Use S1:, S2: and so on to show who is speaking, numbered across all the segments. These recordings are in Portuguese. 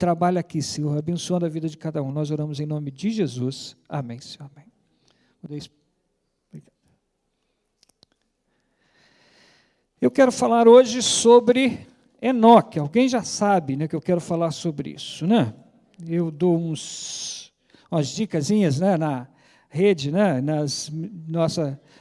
S1: trabalha aqui, Senhor, abençoando a vida de cada um. Nós oramos em nome de Jesus. Amém, Senhor. Amém. Eu quero falar hoje sobre Enoque. Alguém já sabe, né, que eu quero falar sobre isso, né? Eu dou umas dicasinhas, né, na rede, né,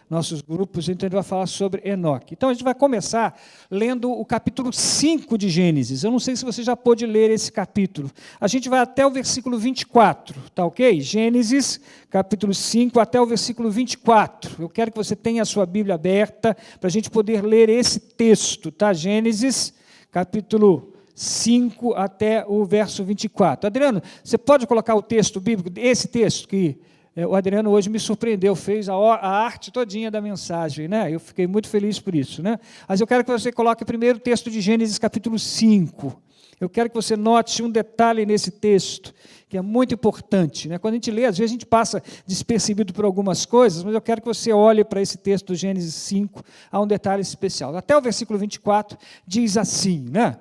S1: nossos grupos, então a gente vai falar sobre Enoque. Então a gente vai começar lendo o capítulo 5 de Gênesis. Eu não sei se você já pôde ler esse capítulo. A gente vai até o versículo 24, tá ok? Gênesis, capítulo 5, até o versículo 24. Eu quero que você tenha a sua Bíblia aberta para a gente poder ler esse texto, tá? Gênesis, capítulo 5 até o verso 24. Adriano, você pode colocar o texto bíblico, esse texto que o Adriano hoje me surpreendeu, fez a arte todinha da mensagem, né? Eu fiquei muito feliz por isso, né? Mas eu quero que você coloque primeiro o texto de Gênesis capítulo 5. Eu quero que você note um detalhe nesse texto, que é muito importante, né? Quando a gente lê, às vezes a gente passa despercebido por algumas coisas, mas eu quero que você olhe para esse texto do Gênesis 5, há um detalhe especial. Até o versículo 24 diz assim, né?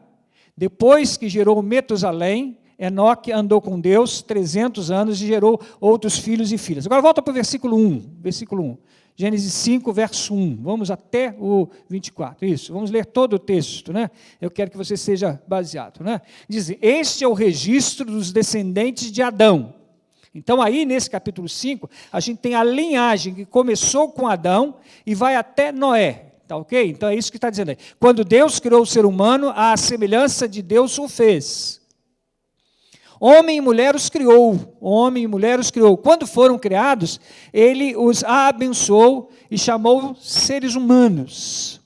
S1: Depois que gerou Metusalém, Enoque andou com Deus 300 anos e gerou outros filhos e filhas. Agora volta para o versículo 1. Gênesis 5, verso 1. Vamos até o 24. Isso, vamos ler todo o texto, né? Eu quero que você seja baseado, né? Diz: este é o registro dos descendentes de Adão. Então, aí, nesse capítulo 5, a gente tem a linhagem que começou com Adão e vai até Noé. Tá ok? Então, é isso que está dizendo aí. Quando Deus criou o ser humano, à semelhança de Deus o fez. Homem e mulher os criou. Quando foram criados, ele os abençoou e chamou seres humanos.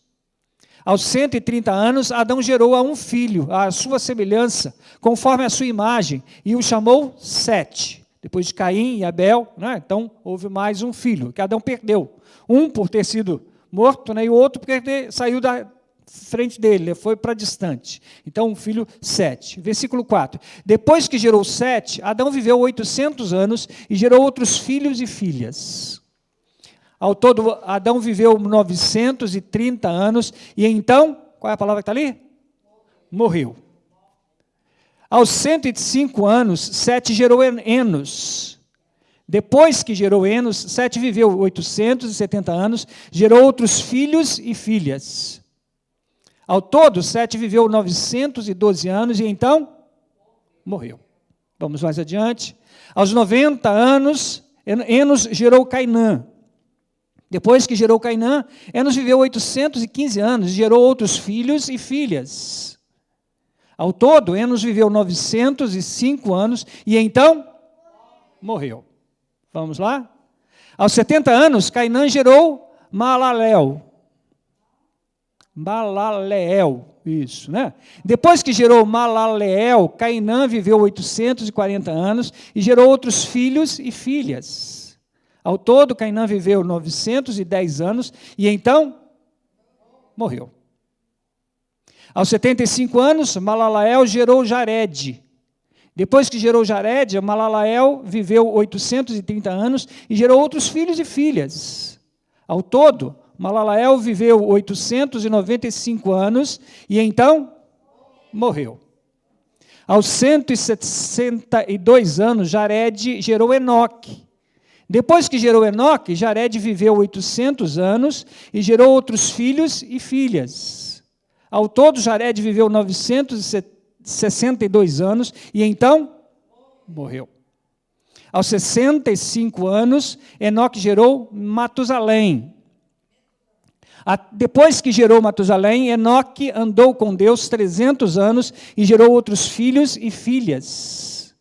S1: Aos 130 anos, Adão gerou a um filho, à sua semelhança, conforme a sua imagem, e o chamou Sete. Depois de Caim e Abel, né? Então houve mais um filho, que Adão perdeu. Um por ter sido morto, né? E o outro porque saiu da frente dele, foi para distante. Então, um filho, Sete. Versículo 4. Depois que gerou Sete, Adão viveu 800 anos e gerou outros filhos e filhas. Ao todo, Adão viveu 930 anos e então, qual é a palavra que está ali? Morreu. Aos 105 anos, Sete gerou Enos. Depois que gerou Enos, Sete viveu 870 anos, gerou outros filhos e filhas. Ao todo, Sete viveu 912 anos e então morreu. Vamos mais adiante. Aos 90 anos, Enos gerou Cainã. Depois que gerou Cainã, Enos viveu 815 anos e gerou outros filhos e filhas. Ao todo, Enos viveu 905 anos e então morreu. Vamos lá? Aos 70 anos, Cainã gerou Malaleel, isso, né? Depois que gerou Malaleel, Cainã viveu 840 anos e gerou outros filhos e filhas. Ao todo, Cainã viveu 910 anos e então morreu. Aos 75 anos, Malaleel gerou Jared. Depois que gerou Jared, Malaleel viveu 830 anos e gerou outros filhos e filhas. Ao todo, Malaleel viveu 895 anos e então morreu. Aos 162 anos, Jared gerou Enoque. Depois que gerou Enoque, Jared viveu 800 anos e gerou outros filhos e filhas. Ao todo, Jared viveu 962 anos e então morreu. Aos 65 anos, Enoque gerou Matusalém. Depois que gerou Matusalém, Enoque andou com Deus 300 anos e gerou outros filhos e filhas.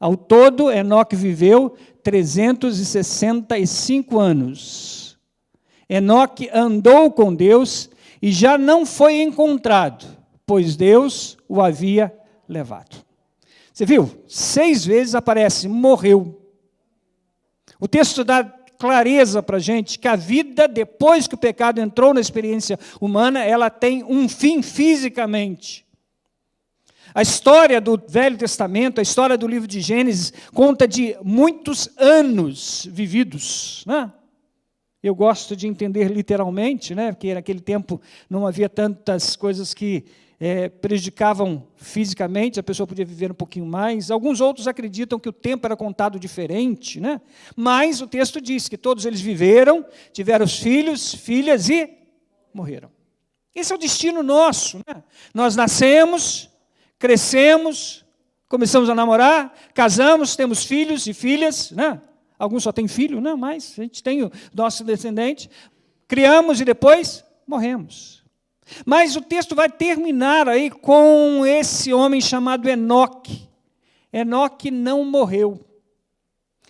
S1: Ao todo, Enoque viveu 365 anos. Enoque andou com Deus e já não foi encontrado, pois Deus o havia levado. Você viu? 6 vezes aparece, morreu. O texto dá clareza para a gente que a vida, depois que o pecado entrou na experiência humana, ela tem um fim fisicamente. A história do Velho Testamento, a história do livro de Gênesis, conta de muitos anos vividos, né? Eu gosto de entender literalmente, né? Porque naquele tempo não havia tantas coisas que prejudicavam fisicamente, a pessoa podia viver um pouquinho mais. Alguns outros acreditam que o tempo era contado diferente, né? Mas o texto diz que todos eles viveram, tiveram filhos, filhas e morreram. Esse é o destino nosso, né? Nós nascemos, crescemos, começamos a namorar, casamos, temos filhos e filhas, né? Alguns só têm filho, né? Mas a gente tem o nosso descendente, criamos e depois morremos. Mas o texto vai terminar aí com esse homem chamado Enoque. Enoque não morreu.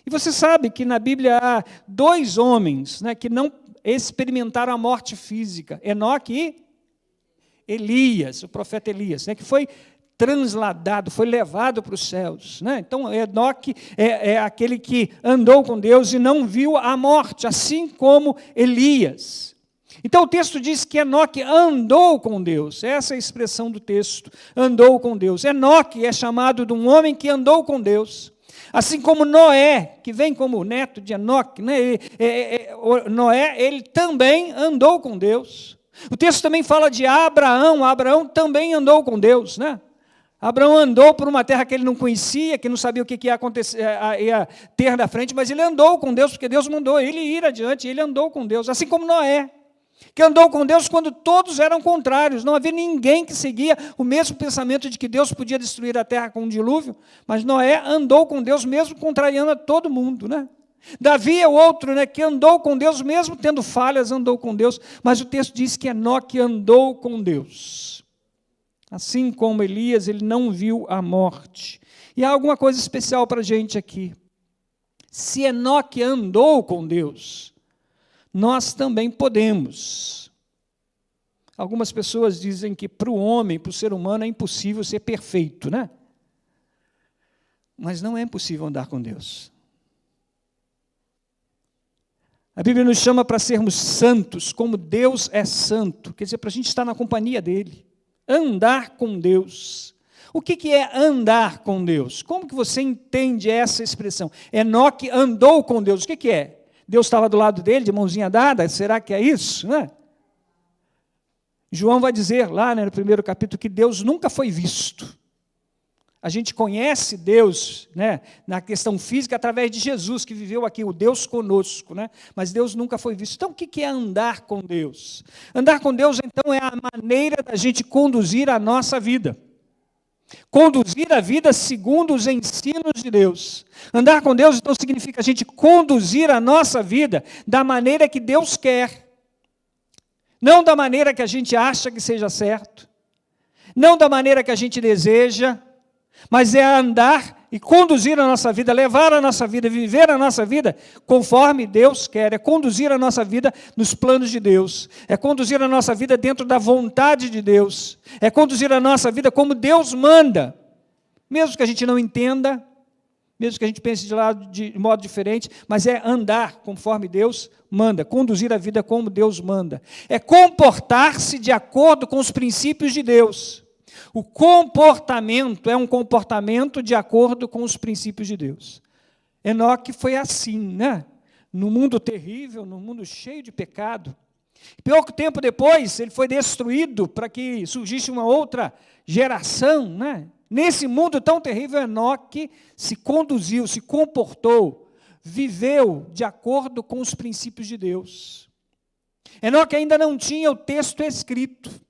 S1: E você sabe que na Bíblia há 2 homens, né, que não experimentaram a morte física. Enoque e Elias, o profeta Elias, né, que foi transladado, foi levado para os céus, né? Então, Enoque é aquele que andou com Deus e não viu a morte, assim como Elias. Então, o texto diz que Enoque andou com Deus. Essa é a expressão do texto, andou com Deus. Enoque é chamado de um homem que andou com Deus. Assim como Noé, que vem como neto de Enoque, né? Noé, ele também andou com Deus. O texto também fala de Abraão. Abraão também andou com Deus, né? Abraão andou por uma terra que ele não conhecia, que não sabia o que ia acontecer, ia ter na frente, mas ele andou com Deus, porque Deus mandou ele ir adiante, ele andou com Deus. Assim como Noé, que andou com Deus quando todos eram contrários, não havia ninguém que seguia o mesmo pensamento de que Deus podia destruir a terra com um dilúvio, mas Noé andou com Deus mesmo contrariando a todo mundo, né? Davi é o outro, né, que andou com Deus, mesmo tendo falhas, andou com Deus, mas o texto diz que Enoque andou com Deus. Assim como Elias, ele não viu a morte. E há alguma coisa especial para a gente aqui. Se Enoque andou com Deus, nós também podemos. Algumas pessoas dizem que para o homem, para o ser humano, é impossível ser perfeito, né? Mas não é impossível andar com Deus. A Bíblia nos chama para sermos santos, como Deus é santo. Quer dizer, para a gente estar na companhia dEle. Andar com Deus. O que é andar com Deus? Como que você entende essa expressão? Enoque andou com Deus. O que é? Deus estava do lado dele, de mãozinha dada? Será que é isso? Né? João vai dizer lá, né, no primeiro capítulo que Deus nunca foi visto. A gente conhece Deus, né, na questão física através de Jesus, que viveu aqui, o Deus conosco, né? Mas Deus nunca foi visto. Então, o que é andar com Deus? Andar com Deus, então, é a maneira da gente conduzir a nossa vida. Conduzir a vida segundo os ensinos de Deus. Andar com Deus, então, significa a gente conduzir a nossa vida da maneira que Deus quer. Não da maneira que a gente acha que seja certo. Não da maneira que a gente deseja. Mas é andar e conduzir a nossa vida, levar a nossa vida, viver a nossa vida conforme Deus quer. É conduzir a nossa vida nos planos de Deus. É conduzir a nossa vida dentro da vontade de Deus. É conduzir a nossa vida como Deus manda. Mesmo que a gente não entenda, mesmo que a gente pense de modo diferente, mas é andar conforme Deus manda. Conduzir a vida como Deus manda. É comportar-se de acordo com os princípios de Deus. O comportamento é um comportamento de acordo com os princípios de Deus. Enoque foi assim, né? No mundo terrível, no mundo cheio de pecado. Pouco tempo depois, ele foi destruído para que surgisse uma outra geração, né? Nesse mundo tão terrível, Enoque se conduziu, se comportou, viveu de acordo com os princípios de Deus. Enoque ainda não tinha o texto escrito.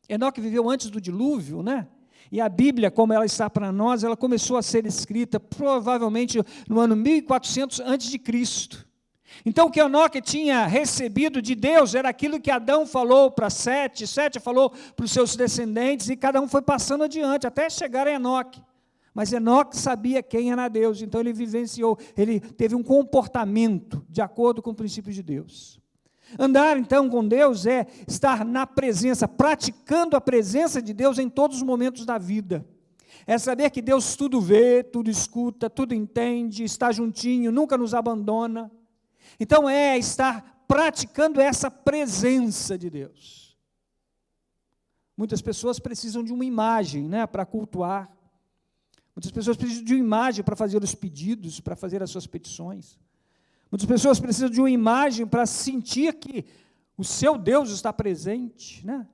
S1: Enoque viveu antes do dilúvio, né? E a Bíblia, como ela está para nós, ela começou a ser escrita provavelmente no ano 1400 a.C. Então, o que Enoque tinha recebido de Deus era aquilo que Adão falou para Sete, Sete falou para os seus descendentes, e cada um foi passando adiante, até chegar a Enoque. Mas Enoque sabia quem era Deus, então ele vivenciou, ele teve um comportamento de acordo com o princípio de Deus. Andar, então, com Deus é estar na presença, praticando a presença de Deus em todos os momentos da vida. É saber que Deus tudo vê, tudo escuta, tudo entende, está juntinho, nunca nos abandona. Então, é estar praticando essa presença de Deus. Muitas pessoas precisam de uma imagem, né, para cultuar. Muitas pessoas precisam de uma imagem para fazer os pedidos, para fazer as suas petições. Muitas pessoas precisam de uma imagem para sentir que o seu Deus está presente, né?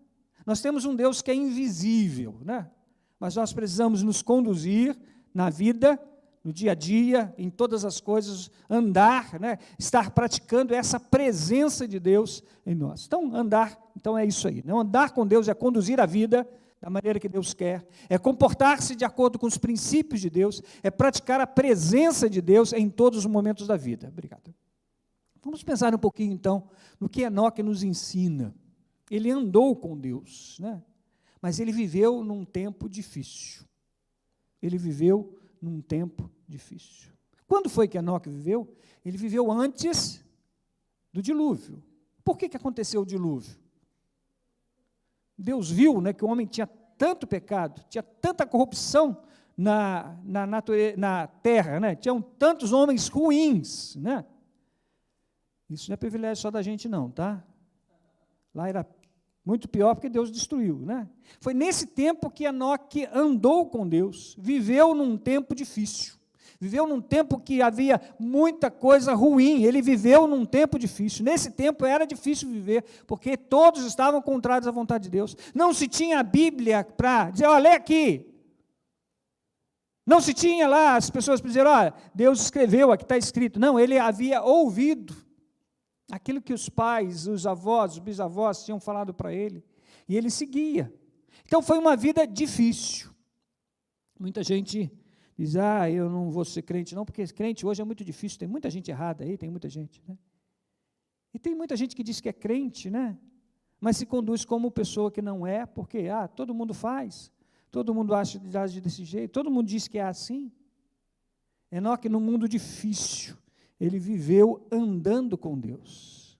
S1: Nós temos um Deus que é invisível, né? Mas nós precisamos nos conduzir na vida, no dia a dia, em todas as coisas, andar, né? Estar praticando essa presença de Deus em nós. Então, andar, então é isso aí. Não andar com Deus é conduzir a vida da maneira que Deus quer, é comportar-se de acordo com os princípios de Deus, é praticar a presença de Deus em todos os momentos da vida. Obrigado. Vamos pensar um pouquinho, então, no que Enoque nos ensina. Ele andou com Deus, né? Mas ele viveu num tempo difícil. Ele viveu num tempo difícil. Quando foi que Enoque viveu? Ele viveu antes do dilúvio. Por que aconteceu o dilúvio? Deus viu, né, que o homem tinha tanto pecado, tinha tanta corrupção na terra, né? Tinham tantos homens ruins, né? Isso não é privilégio só da gente não, tá? Lá era muito pior porque Deus destruiu, né? Foi nesse tempo que Enoque andou com Deus, viveu num tempo difícil, viveu num tempo que havia muita coisa ruim, ele viveu num tempo difícil. Nesse tempo era difícil viver, porque todos estavam contrários à vontade de Deus. Não se tinha a Bíblia para dizer, olha, lê aqui. Não se tinha lá as pessoas para dizer, olha, Deus escreveu, aqui está escrito. Não, ele havia ouvido aquilo que os pais, os avós, os bisavós tinham falado para ele, e ele seguia. Então foi uma vida difícil. Muita gente diz, eu não vou ser crente não, porque crente hoje é muito difícil, tem muita gente errada aí, tem muita gente, né? E tem muita gente que diz que é crente, né? Mas se conduz como pessoa que não é, porque, todo mundo faz, todo mundo acha desse jeito, todo mundo diz que é assim. Enoque, num mundo difícil, ele viveu andando com Deus.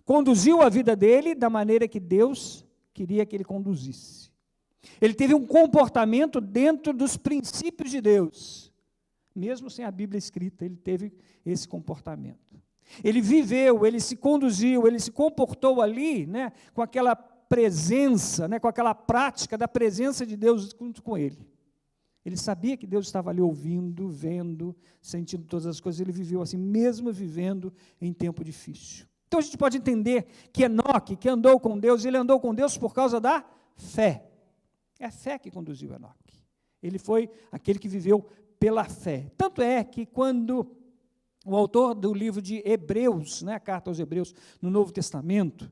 S1: Conduziu a vida dele da maneira que Deus queria que ele conduzisse. Ele teve um comportamento dentro dos princípios de Deus. Mesmo sem a Bíblia escrita, ele teve esse comportamento. Ele viveu, ele se conduziu, ele se comportou ali, né, com aquela presença, né, com aquela prática da presença de Deus junto com ele. Ele sabia que Deus estava ali ouvindo, vendo, sentindo todas as coisas. Ele viveu assim, mesmo vivendo em tempo difícil. Então a gente pode entender que Enoque, que andou com Deus, ele andou com Deus por causa da fé. É a fé que conduziu Enoque. Ele foi aquele que viveu pela fé. Tanto é que quando o autor do livro de Hebreus, né, a carta aos Hebreus, no Novo Testamento,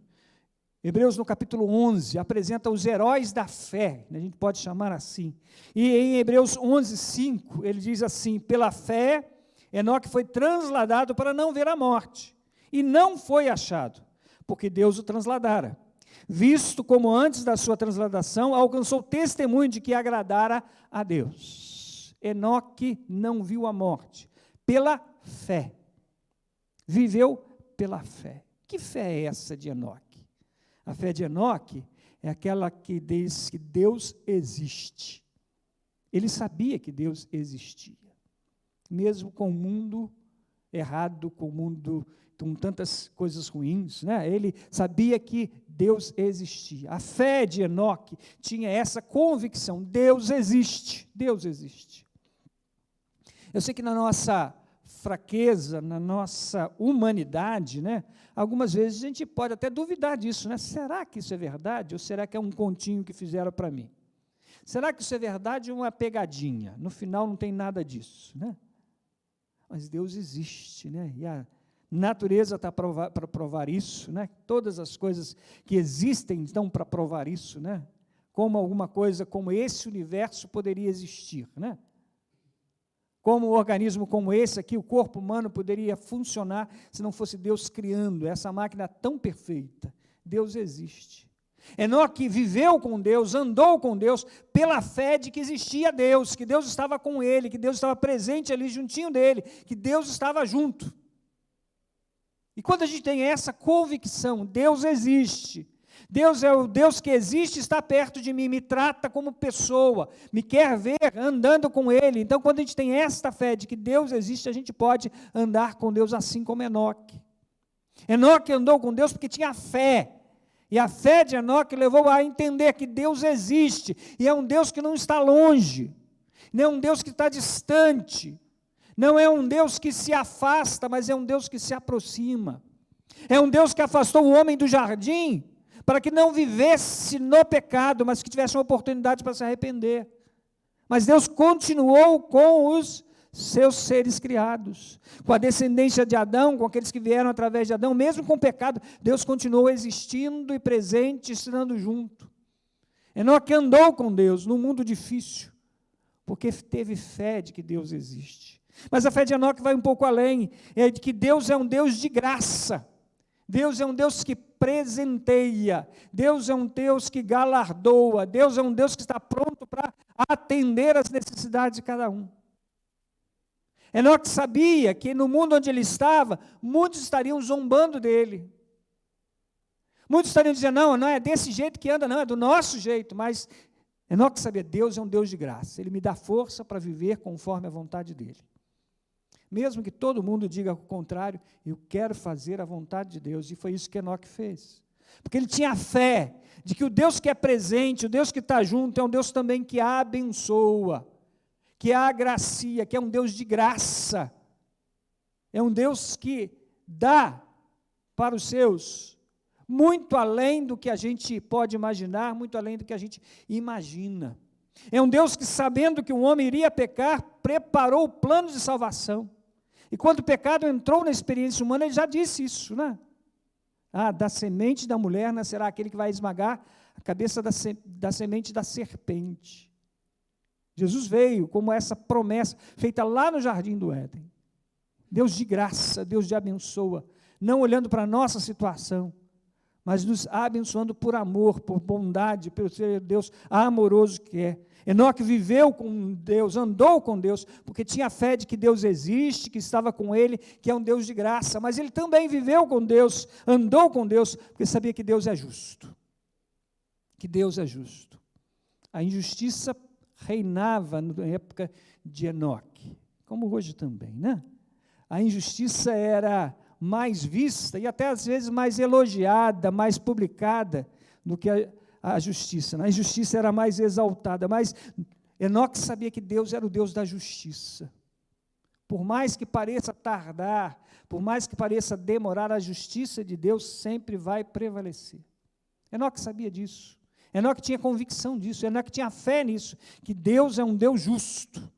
S1: Hebreus, no capítulo 11, apresenta os heróis da fé, a gente pode chamar assim. E em Hebreus 11:5, ele diz assim, pela fé, Enoque foi transladado para não ver a morte, e não foi achado, porque Deus o transladara. Visto como antes da sua transladação, alcançou testemunho de que agradara a Deus. Enoque não viu a morte, pela fé. Viveu pela fé. Que fé é essa de Enoque? A fé de Enoque é aquela que diz que Deus existe. Ele sabia que Deus existia, mesmo com o mundo errado, com o mundo com tantas coisas ruins, né? Ele sabia que Deus existia. A fé de Enoque tinha essa convicção, Deus existe, Deus existe. Eu sei que na nossa fraqueza, na nossa humanidade, né, algumas vezes a gente pode até duvidar disso, né? Será que isso é verdade ou será que é um continho que fizeram para mim? Será que isso é verdade ou uma pegadinha? No final não tem nada disso, né? Mas Deus existe, né? E a natureza está para provar isso, né? Todas as coisas que existem estão para provar isso, né? Como alguma coisa como esse universo poderia existir, né? Como um organismo como esse aqui, o corpo humano poderia funcionar se não fosse Deus criando essa máquina tão perfeita. Deus existe. Enoque viveu com Deus, andou com Deus, pela fé de que existia Deus, que Deus estava com ele, que Deus estava presente ali juntinho dele, que Deus estava junto. E quando a gente tem essa convicção, Deus existe, Deus é o Deus que existe, está perto de mim, me trata como pessoa, me quer ver andando com Ele. Então, quando a gente tem esta fé de que Deus existe, a gente pode andar com Deus assim como Enoque. Enoque andou com Deus porque tinha fé. E a fé de Enoque levou a entender que Deus existe, e é um Deus que não está longe, não é um Deus que está distante, não é um Deus que se afasta, mas é um Deus que se aproxima. É um Deus que afastou o homem do jardim, para que não vivesse no pecado, mas que tivesse uma oportunidade para se arrepender. Mas Deus continuou com os seus seres criados, com a descendência de Adão, com aqueles que vieram através de Adão, mesmo com o pecado, Deus continuou existindo e presente, estando junto. Enoque andou com Deus num mundo difícil, porque teve fé de que Deus existe. Mas a fé de Enoque vai um pouco além, é de que Deus é um Deus de graça, Deus é um Deus que presenteia, Deus é um Deus que galardoa, Deus é um Deus que está pronto para atender às necessidades de cada um. Enoque sabia que no mundo onde ele estava, muitos estariam zombando dele. Muitos estariam dizendo, não é desse jeito que anda, não, é do nosso jeito. Mas Enoque sabia, Deus é um Deus de graça. Ele me dá força para viver conforme a vontade dele. Mesmo que todo mundo diga o contrário, eu quero fazer a vontade de Deus. E foi isso que Enoque fez. Porque ele tinha fé de que o Deus que é presente, o Deus que está junto, é um Deus também que abençoa, que agracia, que é um Deus de graça. É um Deus que dá para os seus muito além do que a gente pode imaginar, muito além do que a gente imagina. É um Deus que, sabendo que o homem iria pecar, preparou o plano de salvação. E quando o pecado entrou na experiência humana, ele já disse isso, né? Da semente da mulher nascerá aquele que vai esmagar a cabeça da semente da serpente. Jesus veio como essa promessa feita lá no jardim do Éden. Deus de graça, Deus de abençoa, não olhando para a nossa situação, mas nos abençoando por amor, por bondade, pelo ser Deus amoroso que é. Enoque viveu com Deus, andou com Deus, porque tinha fé de que Deus existe, que estava com ele, que é um Deus de graça, mas ele também viveu com Deus, andou com Deus, porque sabia que Deus é justo. Que Deus é justo. A injustiça reinava na época de Enoque, como hoje também, né? A injustiça era mais vista e até às vezes mais elogiada, mais publicada do que a justiça. A injustiça era mais exaltada, mas Enoque sabia que Deus era o Deus da justiça. Por mais que pareça tardar, por mais que pareça demorar, a justiça de Deus sempre vai prevalecer. Enoque sabia disso. Enoque tinha convicção disso, Enoque tinha fé nisso, que Deus é um Deus justo,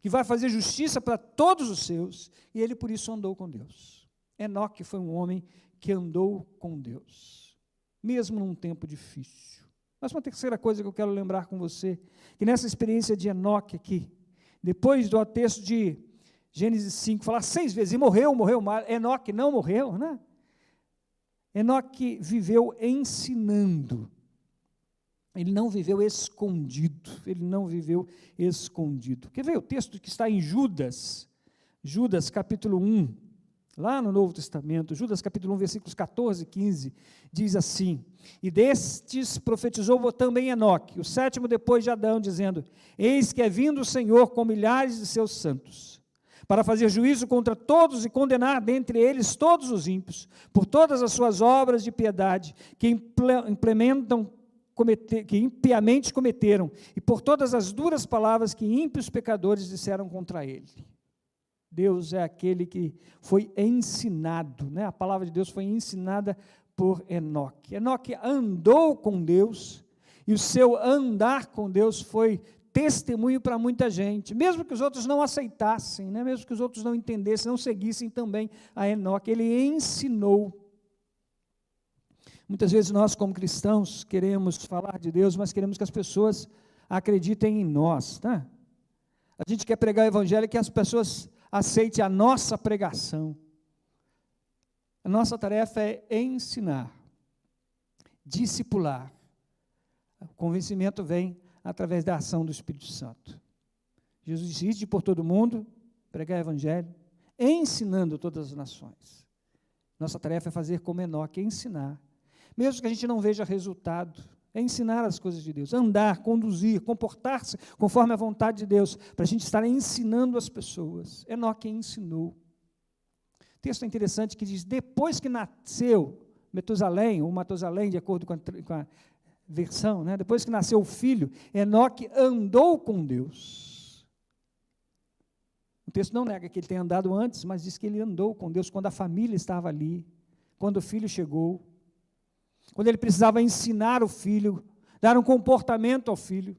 S1: que vai fazer justiça para todos os seus, e ele por isso andou com Deus. Enoque foi um homem que andou com Deus, mesmo num tempo difícil. Mas uma terceira coisa que eu quero lembrar com você, que nessa experiência de Enoque aqui, depois do texto de Gênesis 5, falar 6 vezes, e morreu, mas Enoque não morreu, né? Enoque viveu ensinando. Ele não viveu escondido, ele não viveu escondido. Quer ver o texto que está em Judas capítulo 1, lá no Novo Testamento, Judas capítulo 1, versículos 14 e 15, diz assim, e destes profetizou também Enoque, o sétimo depois de Adão, dizendo, eis que é vindo o Senhor com milhares de seus santos, para fazer juízo contra todos e condenar dentre eles todos os ímpios, por todas as suas obras de piedade, que impiamente cometeram, e por todas as duras palavras que ímpios pecadores disseram contra ele. Deus é aquele que foi ensinado, né? A palavra de Deus foi ensinada por Enoque. Enoque andou com Deus, e o seu andar com Deus foi testemunho para muita gente, mesmo que os outros não aceitassem, né? Mesmo que os outros não entendessem, não seguissem também a Enoque, ele ensinou. Muitas vezes nós, como cristãos, queremos falar de Deus, mas queremos que as pessoas acreditem em nós, tá? A gente quer pregar o evangelho e que as pessoas aceitem a nossa pregação. A nossa tarefa é ensinar, discipular. O convencimento vem através da ação do Espírito Santo. Jesus disse, ide por todo mundo, pregar o evangelho, ensinando todas as nações. Nossa tarefa é fazer como Enoque, ensinar. Mesmo que a gente não veja resultado, é ensinar as coisas de Deus, andar, conduzir, comportar-se conforme a vontade de Deus, para a gente estar ensinando as pessoas. Enoque ensinou. O texto é interessante que diz, depois que nasceu Metusalém, ou Matusalém, de acordo com a versão, né? Depois que nasceu o filho, Enoque andou com Deus. O texto não nega que ele tenha andado antes, mas diz que ele andou com Deus quando a família estava ali, quando o filho chegou. quando ele precisava ensinar o filho, dar um comportamento ao filho.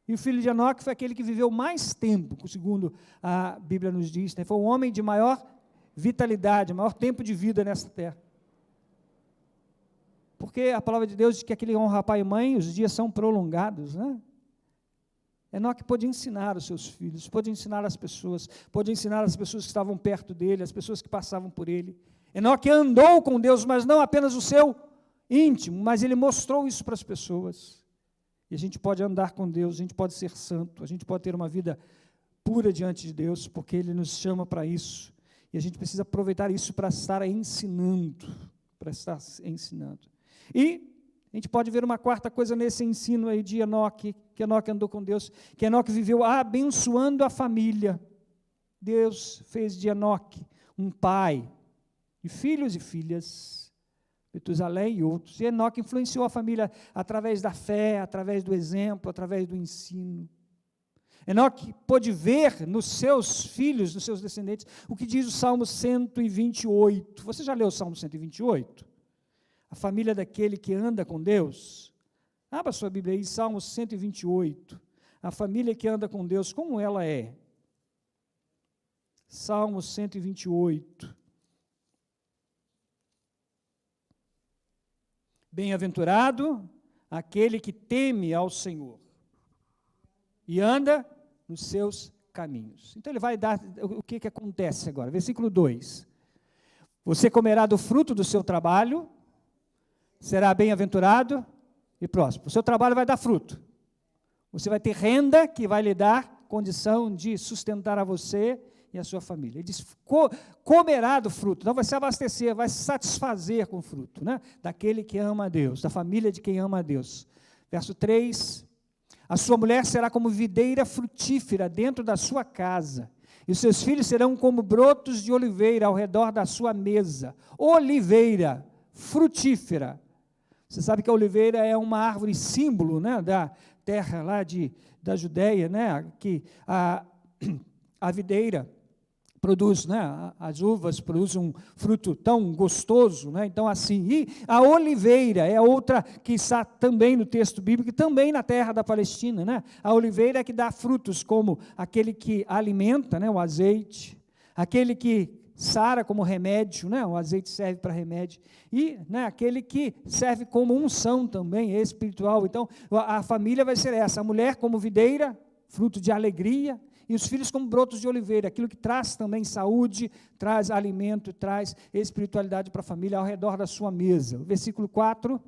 S1: E o filho de Enoque foi aquele que viveu mais tempo, segundo a Bíblia nos diz, né? Foi o homem de maior vitalidade, maior tempo de vida nessa terra. Porque a palavra de Deus diz que aquele honra pai e mãe, os dias são prolongados, né? Enoque pôde ensinar os seus filhos, pôde ensinar as pessoas que estavam perto dele, as pessoas que passavam por ele. Enoque andou com Deus, mas não apenas o seu íntimo, mas ele mostrou isso para as pessoas. E a gente pode andar com Deus, a gente pode ser santo, a gente pode ter uma vida pura diante de Deus, porque Ele nos chama para isso. E a gente precisa aproveitar isso para estar ensinando, E a gente pode ver uma quarta coisa nesse ensino aí de Enoque, que Enoque andou com Deus, que Enoque viveu abençoando a família. Deus fez de Enoque um pai, de filhos e filhas, Metusalém e outros. E Enoque influenciou a família através da fé, através do exemplo, através do ensino. Enoque pôde ver nos seus filhos, nos seus descendentes, o que diz o Salmo 128. Você já leu o Salmo 128? A família daquele que anda com Deus. Abra sua Bíblia aí, Salmo 128. A família que anda com Deus, como ela é? Salmo 128. Bem-aventurado aquele que teme ao Senhor e anda nos seus caminhos. Então ele vai dar o que acontece agora. Versículo 2. Você comerá do fruto do seu trabalho, será bem-aventurado e próspero. O seu trabalho vai dar fruto. Você vai ter renda que vai lhe dar condição de sustentar a você e a sua família. Ele diz, comerá do fruto, não vai se abastecer, vai se satisfazer com o fruto, né? Daquele que ama a Deus, da família de quem ama a Deus. Verso 3, a sua mulher será como videira frutífera dentro da sua casa, e os seus filhos serão como brotos de oliveira ao redor da sua mesa. Oliveira, frutífera. Você sabe que a oliveira é uma árvore símbolo, né, da terra lá da Judéia, né, que a videira produz, né, as uvas produzem um fruto tão gostoso, né, então assim, e a oliveira é outra que está também no texto bíblico, também na terra da Palestina, né, a oliveira é que dá frutos como aquele que alimenta, né, o azeite, aquele que sara como remédio, né, o azeite serve para remédio, e, né, aquele que serve como unção também, espiritual. Então a família vai ser essa, a mulher como videira, fruto de alegria, e os filhos como brotos de oliveira, aquilo que traz também saúde, traz alimento, traz espiritualidade para a família ao redor da sua mesa. O versículo 4,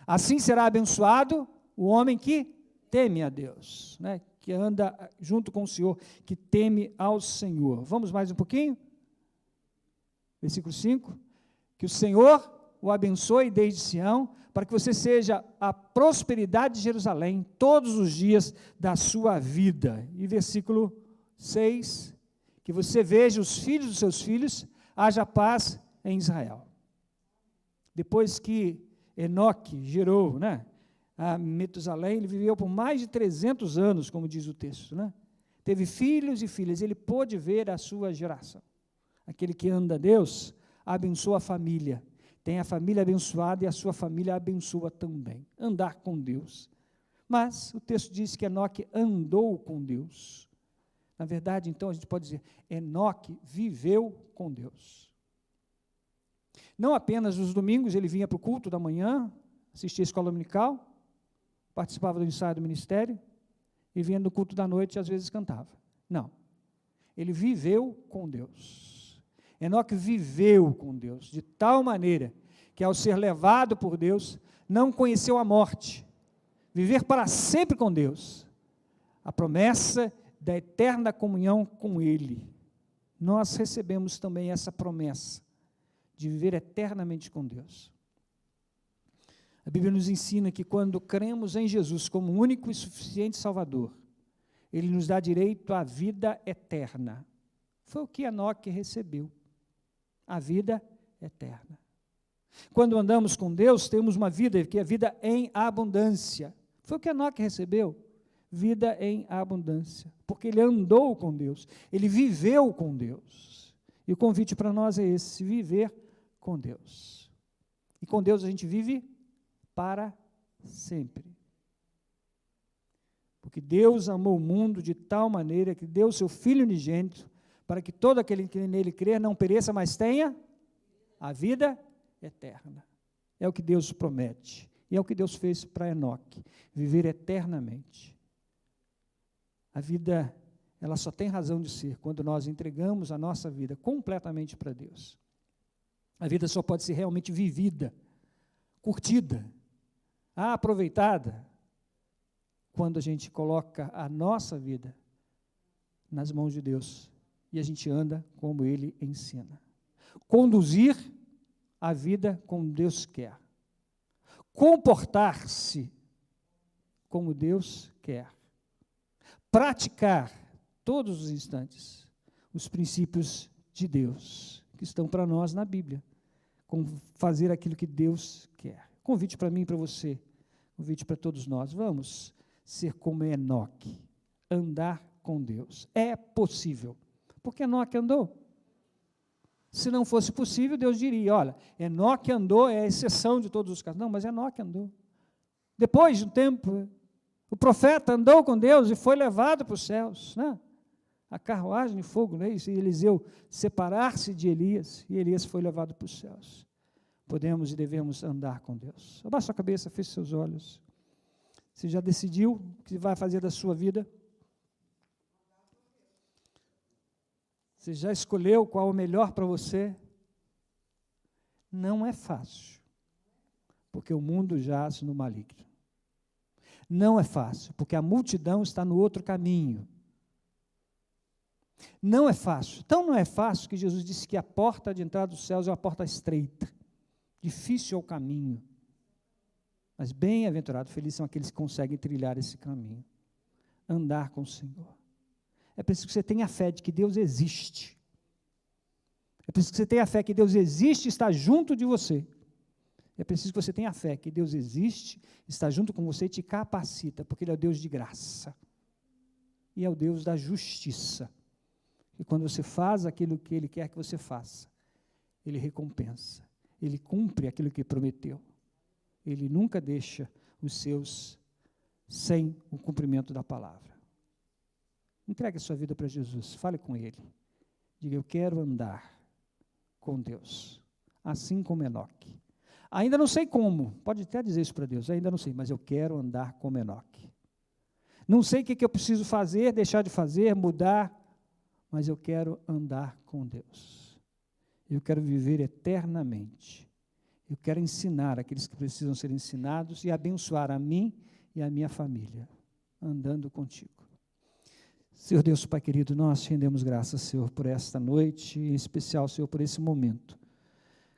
S1: assim será abençoado o homem que teme a Deus, né? Que anda junto com o Senhor, que teme ao Senhor. Vamos mais um pouquinho? Versículo 5, que o Senhor o abençoe desde Sião, para que você seja a prosperidade de Jerusalém todos os dias da sua vida. E versículo 6, que você veja os filhos dos seus filhos, haja paz em Israel. Depois que Enoque gerou, né, a Metusalém, ele viveu por mais de 300 anos, como diz o texto, né? Teve filhos e filhas, ele pôde ver a sua geração. Aquele que anda a Deus, abençoa a família. Tem a família abençoada e a sua família abençoa também. Andar com Deus. Mas o texto diz que Enoque andou com Deus. Na verdade, então, a gente pode dizer, Enoque viveu com Deus. Não apenas nos domingos ele vinha para o culto da manhã, assistia a escola dominical, participava do ensaio do ministério, e vinha no culto da noite e às vezes cantava. Não. Ele viveu com Deus. Enoque viveu com Deus, de tal maneira que, ao ser levado por Deus, não conheceu a morte. Viver para sempre com Deus, a promessa da eterna comunhão com Ele. Nós recebemos também essa promessa de viver eternamente com Deus. A Bíblia nos ensina que quando cremos em Jesus como único e suficiente Salvador, Ele nos dá direito à vida eterna. Foi o que Enoque recebeu. A vida eterna. Quando andamos com Deus, temos uma vida que é vida em abundância. Foi o que Enoque recebeu, vida em abundância, porque ele andou com Deus, ele viveu com Deus. E o convite para nós é esse, viver com Deus. E com Deus a gente vive para sempre. Porque Deus amou o mundo de tal maneira que deu o seu Filho unigênito, para que todo aquele que nele crer não pereça, mas tenha a vida eterna. É o que Deus promete. E é o que Deus fez para Enoque, viver eternamente. A vida, ela só tem razão de ser quando nós entregamos a nossa vida completamente para Deus. A vida só pode ser realmente vivida, curtida, aproveitada, quando a gente coloca a nossa vida nas mãos de Deus e a gente anda como Ele ensina. Conduzir a vida como Deus quer. Comportar-se como Deus quer. Praticar todos os instantes os princípios de Deus que estão para nós na Bíblia, com fazer aquilo que Deus quer. Convite para mim e para você, convite para todos nós, vamos ser como Enoque, andar com Deus. É possível, porque Enoque andou. Se não fosse possível, Deus diria, olha, Enoque andou, é a exceção de todos os casos. Não, mas Enoque andou. Depois de um tempo, o profeta andou com Deus e foi levado para os céus, né? A carruagem de fogo, né? E Eliseu separar-se de Elias, e Elias foi levado para os céus. Podemos e devemos andar com Deus. Abaixa sua cabeça, feche seus olhos. Você já decidiu o que vai fazer da sua vida? Você já escolheu qual é o melhor para você? Não é fácil, porque o mundo jaz no maligno. Não é fácil, porque a multidão está no outro caminho. Não é fácil. Então não é fácil que Jesus disse que a porta de entrada dos céus é uma porta estreita. Difícil é o caminho. Mas bem-aventurado, felizes são aqueles que conseguem trilhar esse caminho. Andar com o Senhor. É preciso que você tenha fé de que Deus existe. É preciso que você tenha fé que Deus existe e está junto de você. É preciso que você tenha fé que Deus existe, está junto com você e te capacita, porque Ele é o Deus de graça. E é o Deus da justiça. E quando você faz aquilo que Ele quer que você faça, Ele recompensa. Ele cumpre aquilo que prometeu. Ele nunca deixa os seus sem o cumprimento da palavra. Entregue a sua vida para Jesus, fale com Ele. Diga, eu quero andar com Deus, assim como Enoque. Ainda não sei como, pode até dizer isso para Deus, ainda não sei, mas eu quero andar como Enoque. Não sei o que eu preciso fazer, deixar de fazer, mudar, mas eu quero andar com Deus. Eu quero viver eternamente. Eu quero ensinar aqueles que precisam ser ensinados e abençoar a mim e a minha família, andando contigo. Senhor Deus, Pai querido, nós te rendemos graças, Senhor, por esta noite, em especial, Senhor, por esse momento,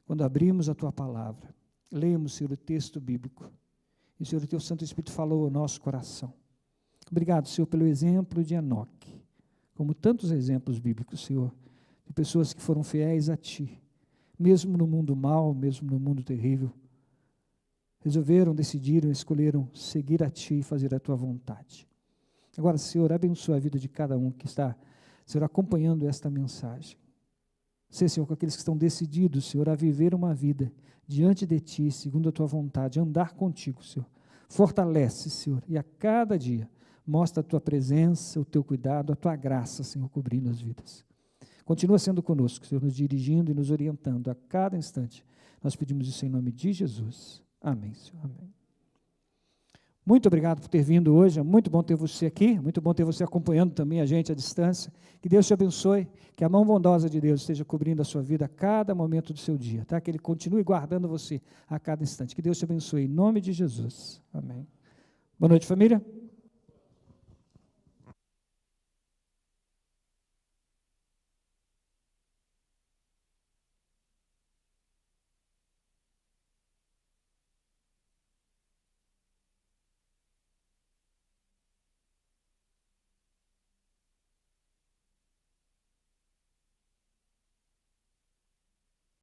S1: quando abrimos a Tua palavra, lemos, Senhor, o texto bíblico, e, Senhor, o Teu Santo Espírito falou ao nosso coração. Obrigado, Senhor, pelo exemplo de Enoque, como tantos exemplos bíblicos, Senhor, de pessoas que foram fiéis a Ti, mesmo no mundo mau, mesmo no mundo terrível, resolveram, decidiram, escolheram seguir a Ti e fazer a Tua vontade. Agora, Senhor, abençoa a vida de cada um que está, Senhor, acompanhando esta mensagem. Sei, Senhor, com aqueles que estão decididos, Senhor, a viver uma vida diante de Ti, segundo a Tua vontade, andar contigo, Senhor. Fortalece, Senhor, e a cada dia mostra a Tua presença, o Teu cuidado, a Tua graça, Senhor, cobrindo as vidas. Continua sendo conosco, Senhor, nos dirigindo e nos orientando a cada instante. Nós pedimos isso em nome de Jesus. Amém, Senhor. Amém. Muito obrigado por ter vindo hoje, é muito bom ter você aqui, muito bom ter você acompanhando também a gente à distância. Que Deus te abençoe, que a mão bondosa de Deus esteja cobrindo a sua vida a cada momento do seu dia, tá? Que Ele continue guardando você a cada instante. Que Deus te abençoe, em nome de Jesus. Amém. Boa noite, família.